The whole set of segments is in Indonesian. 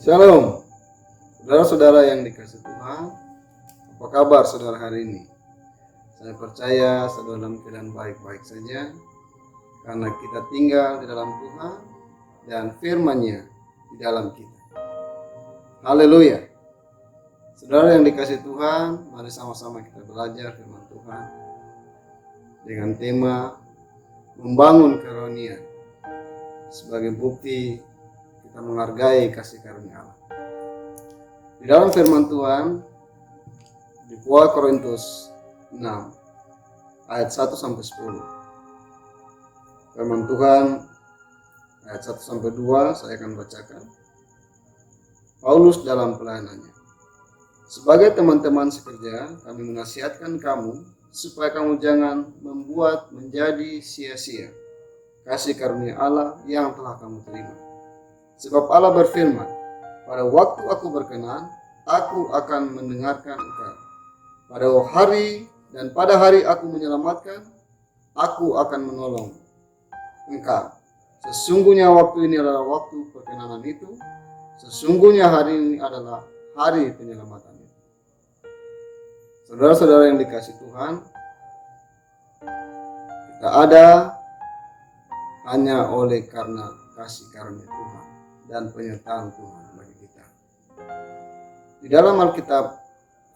Shalom, saudara-saudara yang dikasihi Tuhan. Apa kabar saudara hari ini? Saya percaya saudara dalam keadaan baik-baik saja, karena kita tinggal di dalam Tuhan dan firman-Nya di dalam kita. Haleluya. Saudara yang dikasihi Tuhan, mari sama-sama kita belajar firman Tuhan dengan tema membangun karunia sebagai bukti kita menghargai kasih karunia Allah. Di dalam firman Tuhan di 2 Korintus 6 ayat 1 sampai 10. Firman Tuhan ayat 1 sampai 2 saya akan bacakan. Paulus dalam pelayanannya. Sebagai teman-teman sekerja, kami menasihatkan kamu supaya kamu jangan membuat menjadi sia-sia kasih karunia Allah yang telah kamu terima. Sebab Allah berfirman, pada waktu aku berkenan, aku akan mendengarkan engkau. Pada hari aku menyelamatkan, aku akan menolong engkau. Sesungguhnya waktu ini adalah waktu perkenanan itu. Sesungguhnya hari ini adalah hari penyelamatan itu. Saudara-saudara yang dikasihi Tuhan, kita ada hanya oleh karena kasih karunia Tuhan dan penyertaan Tuhan bagi kita. Di dalam Alkitab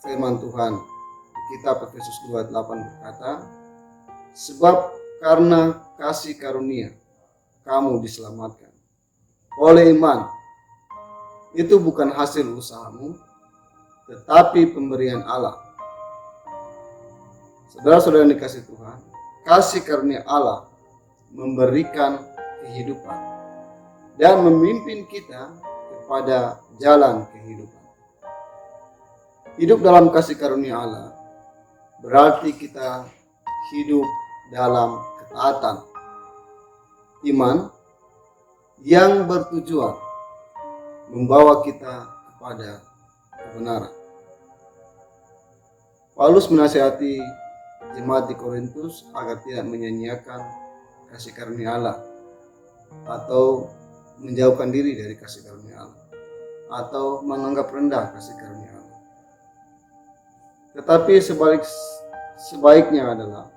firman Tuhan, kitab Efesus 2:8 berkata, sebab karena kasih karunia kamu diselamatkan oleh iman. Itu bukan hasil usahamu, tetapi pemberian Allah. Saudara-saudara yang dikasihi Tuhan, kasih karunia Allah memberikan kehidupan dan memimpin kita kepada jalan kehidupan. Hidup dalam kasih karunia Allah berarti kita hidup dalam ketaatan iman yang bertujuan membawa kita kepada kebenaran. Paulus menasihati jemaat di Korintus agar tidak menyanyiakan kasih karunia Allah atau menjauhkan diri dari kasih karunia Allah atau menganggap rendah kasih karunia Allah. Tetapi sebaiknya adalah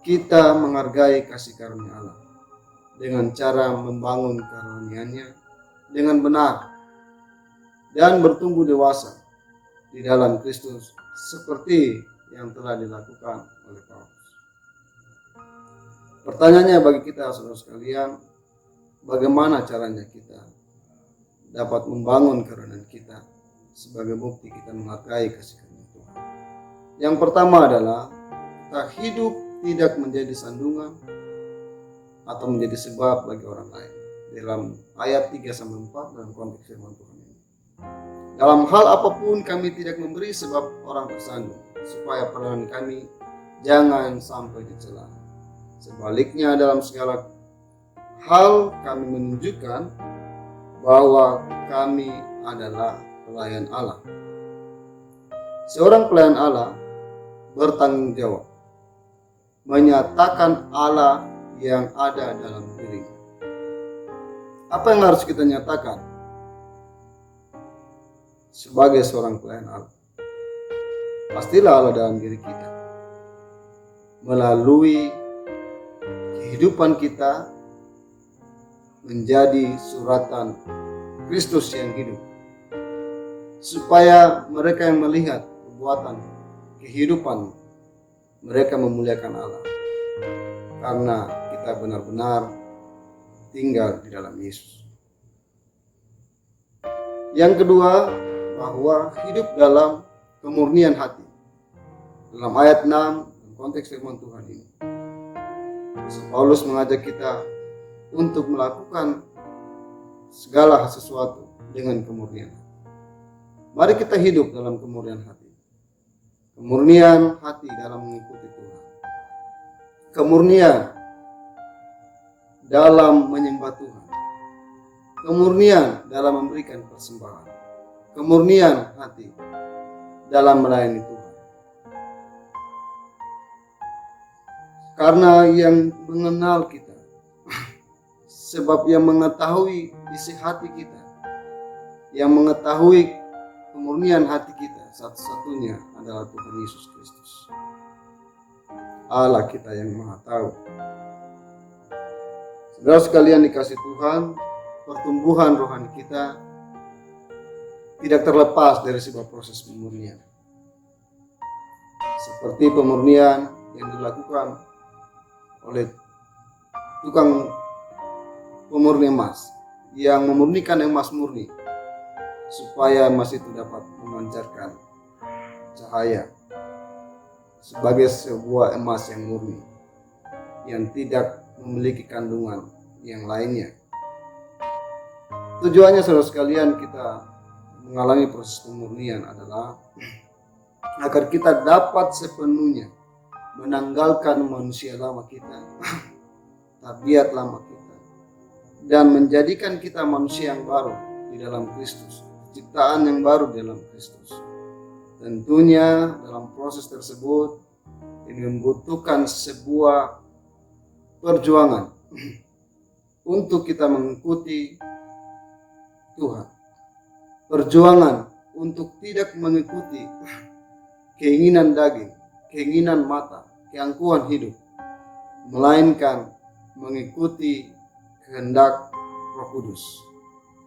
kita menghargai kasih karunia Allah dengan cara membangun karunia-Nya dengan benar dan bertumbuh dewasa di dalam Kristus seperti yang telah dilakukan oleh Paulus. Pertanyaannya bagi kita saudara sekalian, bagaimana caranya kita dapat membangun karunia kita sebagai bukti kita menghargai kasih karunia Tuhan? Yang pertama adalah kita hidup tidak menjadi sandungan atau menjadi sebab bagi orang lain. Dalam ayat 3-4 dalam konteks firman Tuhan ini. Dalam hal apapun kami tidak memberi sebab orang tersandung, supaya pelayanan kami jangan sampai dicela. Sebaliknya dalam segala hal kami menunjukkan bahwa kami adalah pelayan Allah. Seorang pelayan Allah bertanggung jawab menyatakan Allah yang ada dalam dirinya. Apa yang harus kita nyatakan sebagai seorang pelayan Allah? Pastilah Allah dalam diri kita. Melalui kehidupan kita menjadi suratan Kristus yang hidup, supaya mereka yang melihat perbuatan kehidupan mereka memuliakan Allah, karena kita benar-benar tinggal di dalam Yesus. Yang kedua, bahwa hidup dalam kemurnian hati. Dalam ayat 6 konteks firman Tuhan ini, Paulus mengajak kita untuk melakukan segala sesuatu dengan kemurnian. Mari kita hidup dalam kemurnian hati. Kemurnian hati dalam mengikuti Tuhan. Kemurnian dalam menyembah Tuhan. Kemurnian dalam memberikan persembahan. Kemurnian hati dalam melayani Tuhan. Karena yang mengenal kita Sebab yang mengetahui isi hati kita, yang mengetahui kemurnian hati kita, satu-satunya adalah Tuhan Yesus Kristus, Allah kita yang Maha Tahu. Saudara sekalian dikasih Tuhan, pertumbuhan rohani kita tidak terlepas dari sebuah proses pemurnian. Seperti pemurnian yang dilakukan oleh tukang pemurni emas yang memurnikan emas murni supaya emas itu dapat memancarkan cahaya sebagai sebuah emas yang murni yang tidak memiliki kandungan yang lainnya. Tujuannya saudara sekalian kita mengalami proses pemurnian adalah agar kita dapat sepenuhnya menanggalkan manusia lama kita, tabiat lama kita, dan menjadikan kita manusia yang baru di dalam Kristus, ciptaan yang baru di dalam Kristus. Tentunya dalam proses tersebut ini membutuhkan sebuah perjuangan untuk kita mengikuti Tuhan. Perjuangan untuk tidak mengikuti keinginan daging, keinginan mata, keangkuhan hidup, melainkan mengikuti kehendak Roh Kudus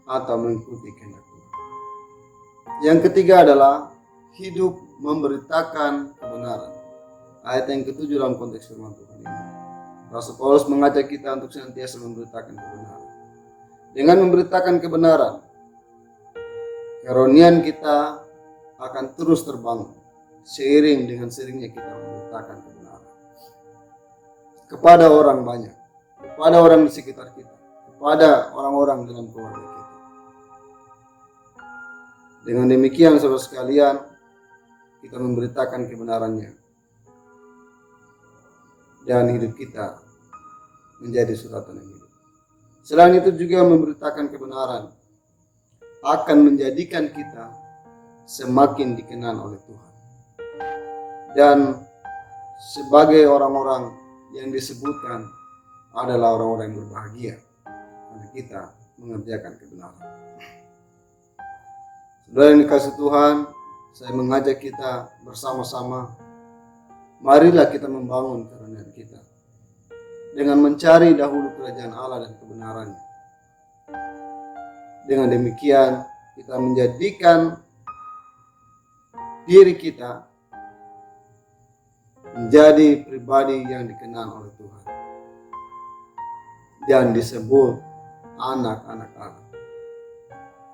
atau mengikuti kehendak Tuhan. Yang ketiga adalah hidup memberitakan kebenaran. Ayat yang ketujuh dalam konteks firman Tuhan ini, Rasul Paulus mengajak kita untuk senantiasa memberitakan kebenaran. Dengan memberitakan kebenaran, kerohanian kita akan terus terbangun seiring dengan seringnya kita memberitakan kebenaran kepada orang banyak, kepada orang di sekitar kita, kepada orang-orang dalam keluarga kita. Dengan demikian saudara sekalian, kita memberitakan kebenarannya dan hidup kita menjadi suratan yang hidup. Selain itu juga memberitakan kebenaran akan menjadikan kita semakin dikenal oleh Tuhan. Dan sebagai orang-orang yang disebutkan adalah orang-orang yang berbahagia karena kita mengerjakan kebenaran. Saudara yang dikasih Tuhan, saya mengajak kita bersama-sama, marilah kita membangun kerohanian kita dengan mencari dahulu kerajaan Allah dan kebenarannya. Dengan demikian kita menjadikan diri kita menjadi pribadi yang dikenal oleh Tuhan dan disebut anak-anak Allah,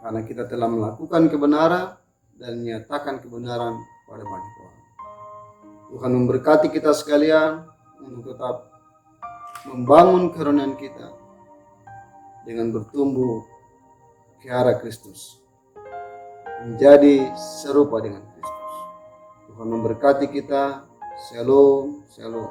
karena kita telah melakukan kebenaran dan menyatakan kebenaran pada banyak orang. Tuhan memberkati kita sekalian untuk tetap membangun kerohanian kita dengan bertumbuh ke arah Kristus, menjadi serupa dengan Kristus. Tuhan memberkati kita. Shalom, shalom.